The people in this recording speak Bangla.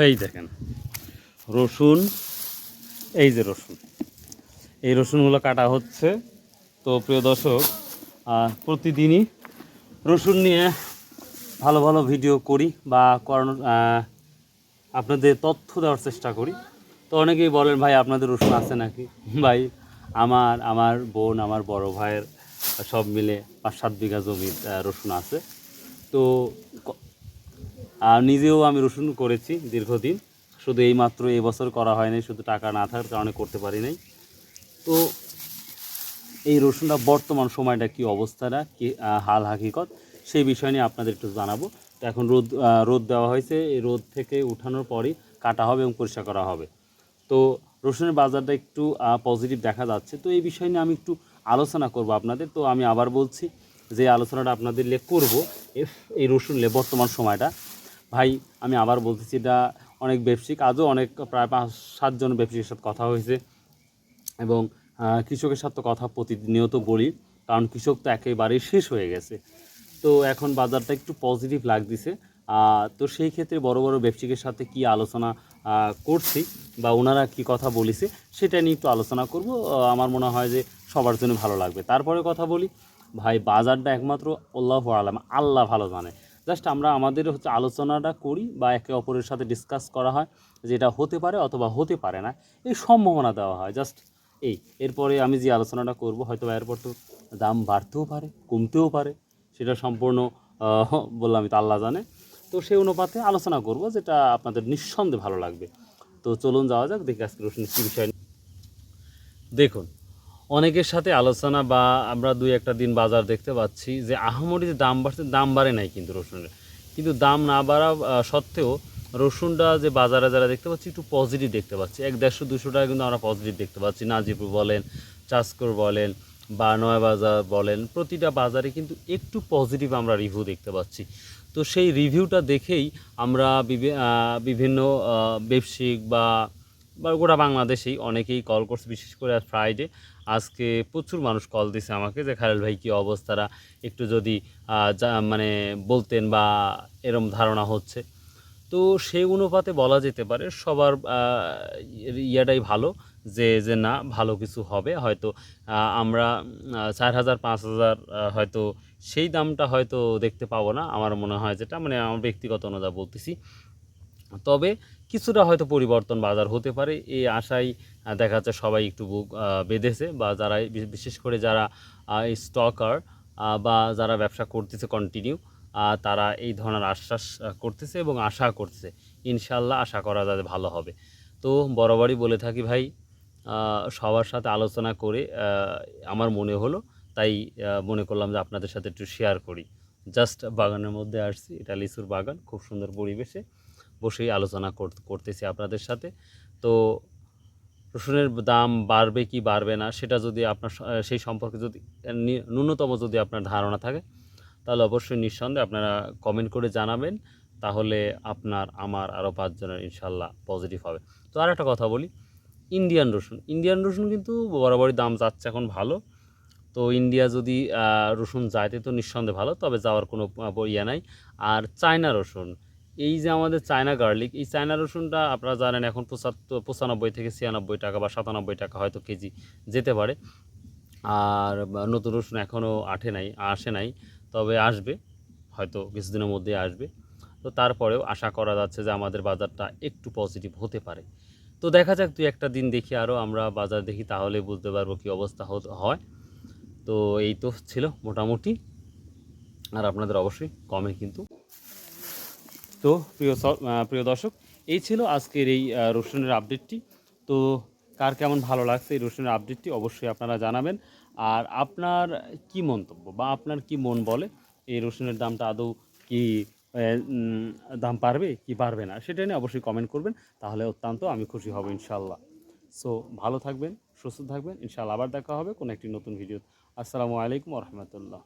এই দেখেন রসুন, এই যে রসুন, এই রসুনগুলো কাটা হচ্ছে। তো প্রিয় দর্শক, প্রতিদিনই রসুন নিয়ে ভালো ভালো ভিডিও করি বা করানোর আপনাদের তথ্য দেওয়ার চেষ্টা করি। তো অনেকেই বলেন ভাই আপনাদের রসুন আছে নাকি? ভাই আমার বোন, আমার বড় ভাইয়ের সব মিলে 5-7 বিঘা জমির রসুন আছে। তো নিজেও আমি রসুন করেছি দীর্ঘদিন, শুধু এইমাত্র এবছর করা হয়নি, শুধু টাকা না থাকার কারণে করতে পারি নাই। তো এই রসুনটা বর্তমান সময়টা কি অবস্থাটা কি হাল হাকিকত সেই বিষয় নিয়ে আপনাদের একটু জানাবো। তো এখন রোদ দেওয়া হয়েছে, এই রোদ থেকে উঠানোর পরই কাটা হবে এবং পরিষ্কার করা হবে। তো রসুনের বাজারটা একটু পজিটিভ দেখা যাচ্ছে। তো এই বিষয় নিয়ে আমি একটু আলোচনা করব আপনাদের। তো আমি আবার বলছি যে আলোচনাটা আপনাদের করব এই রসুন বর্তমান সময়টা। ভাই আমি আবার বলতেছি, এটা অনেক ব্যবসায়িক, আজও অনেক প্রায় 5-7 জন ব্যবসায়ীর সাথে কথা হয়েছে এবং কৃষকের সাথে কথা প্রতিনিয়ত বলি, কারণ কৃষক তো একেবারেই শেষ হয়ে গেছে। তো এখন বাজারটা একটু পজিটিভ লাগতেছে। তো সেই ক্ষেত্রে বড় বড় ব্যবসায়ীর সাথে কি আলোচনা করছি বা ওনারা কি কথা বলেছে সেটা নিয়ে একটু আলোচনা করব। আমার মনে হয় যে সবার জন্য ভালো লাগবে। তারপরে কথা বলি ভাই, বাজারটা একমাত্র আল্লাহু আলাম, আল্লাহ ভালো জানে। জাস্ট আমরা আমাদের আলোচনাটা করি বা একে অপরের সাথে ডিসকাস করা হয় যে এটা হতে পারে অথবা হতে পারে না, এই সম্ভাবনা দেওয়া হয় জাস্ট এই। এরপরে আমি যে আলোচনাটা করব হয়তো এরপর তো দাম বাড়তেও পারে, কমতেও পারে, সেটা সম্পূর্ণ বললাম তো আল্লাহ জানে। তো সেই অনুপাতে আলোচনা করব যেটা আপনাদের নিঃসন্দেহে ভালো লাগবে। তো চলুন যাওয়া যাক, দেখি আজকে রসুন কী বিষয়। দেখুন, অনেকের সাথে আলোচনা বা আমরা 2-1 দিন বাজার দেখতে পাচ্ছি যে আহামরি যে দাম বাড়ছে, দাম বাড়ে নাই কিন্তু রসুনের, কিন্তু দাম না বাড়া সত্ত্বেও রসুনটা যে বাজারে যারা দেখতে পাচ্ছি একটু পজিটিভ দেখতে পাচ্ছি। 100-150 টাকা কিন্তু আমরা পজিটিভ দেখতে পাচ্ছি। নাজিপুর বলেন, চাষকর বলেন বা নয়াবাজার বলেন, প্রতিটা বাজারে কিন্তু একটু পজিটিভ আমরা রিভিউ দেখতে পাচ্ছি। তো সেই রিভিউটা দেখেই আমরা বিভিন্ন ব্যবসায়িক বা গোটা বাংলাদেশেই অনেকেই কল করছে, বিশেষ করে আজ ফ্রাইডে। আজকে প্রচুর মানুষ কল দিছে আমাকে যে খালেল ভাই কী অবস্থাটা একটু যদি মানে বলতেন বা এরম ধারণা হচ্ছে। তো সেই অনুপাতে বলা যেতে পারে সবার ইয়াটাই ভালো, যে যে না ভালো কিছু হবে হয়তো। আমরা 4,000-5,000 হয়তো সেই দামটা হয়তো দেখতে পাবো না, আমার মনে হয়, যেটা মানে আমার ব্যক্তিগত অনুযায়ী বলতেছি। তবে কিছুটা হয়তো পরিবর্তন বাজার হতে পারে এই আশায় দেখা যাচ্ছে সবাই একটু বুক বেঁধেছে, বা যারা বিশেষ করে যারা স্টকার বা যারা ব্যবসা করতেছে কন্টিনিউ, তারা এই ধরনের আশ্বাস করতেছে এবং আশা করতেছে ইনশাল্লাহ, আশা করা যাতে ভালো হবে। তো বরাবরই বলে থাকি ভাই, সবার সাথে আলোচনা করে আমার মনে হলো, তাই মনে করলাম যে আপনাদের সাথে একটু শেয়ার করি। জাস্ট বাগানের মধ্যে আসছি, এটা লিচুর বাগান, খুব সুন্দর পরিবেশে বসেই আলোচনা করতেছি আপনাদের সাথে। তো রসুনের দাম বাড়বে কি বাড়বে না সেটা যদি আপনার সেই সম্পর্কে যদি ন্যূনতম যদি আপনার ধারণা থাকে, তাহলে অবশ্যই নিঃসন্দেহে আপনারা কমেন্ট করে জানাবেন। তাহলে আপনার, আমার আরও 5 জনের ইনশাল্লাহ পজিটিভ হবে। তো আর একটা কথা বলি, ইন্ডিয়ান রসুন কিন্তু বরাবরই দাম যাচ্ছে এখন ভালো। তো ইন্ডিয়া যদি রসুন যাইতে তো নিঃসন্দেহে ভালো, তবে যাওয়ার কোনো ইয়ে নাই। আর চায়না রসুন, এই যে আমাদের চায়না গার্লিক, এই চায়না রসুনটা আপনারা জানেন এখন 95 থেকে 96 টাকা বা 97 টাকা হয়তো কেজি যেতে পারে। আর নতুন রসুন এখনও আসে নাই, তবে আসবে, হয়তো কিছুদিনের মধ্যে আসবে। তো তারপরেও আশা করা যাচ্ছে যে আমাদের বাজারটা একটু পজিটিভ হতে পারে। তো দেখা যাক, 2-1 দিন দেখি, আরও আমরা বাজার দেখি, তাহলে বুঝতে পারবো কী অবস্থা হয়। তো এই তো ছিল মোটামুটি, আর আপনাদের অবশ্যই কমেন্ট কিন্তু। তো প্রিয় দর্শক, এই ছিল আজকের এই রসুনের আপডেটটি। তো কার কেমন ভালো লাগছে এই রসুনের আপডেটটি অবশ্যই আপনারা জানাবেন। আর আপনার কি মন্তব্য বা আপনার কি মন বলে এই রসুনের দামটা আদৌ কি দাম পারবে কি পারবে না, সেটা নিয়ে অবশ্যই কমেন্ট করবেন, তাহলে অত্যন্ত আমি খুশি হব ইনশাল্লাহ। সো ভালো থাকবেন, সুস্থ থাকবেন, ইনশাল্লাহ আবার দেখা হবে কোনো একটি নতুন ভিডিও। আসসালামু আলাইকুম ওয়া রাহমাতুল্লাহ।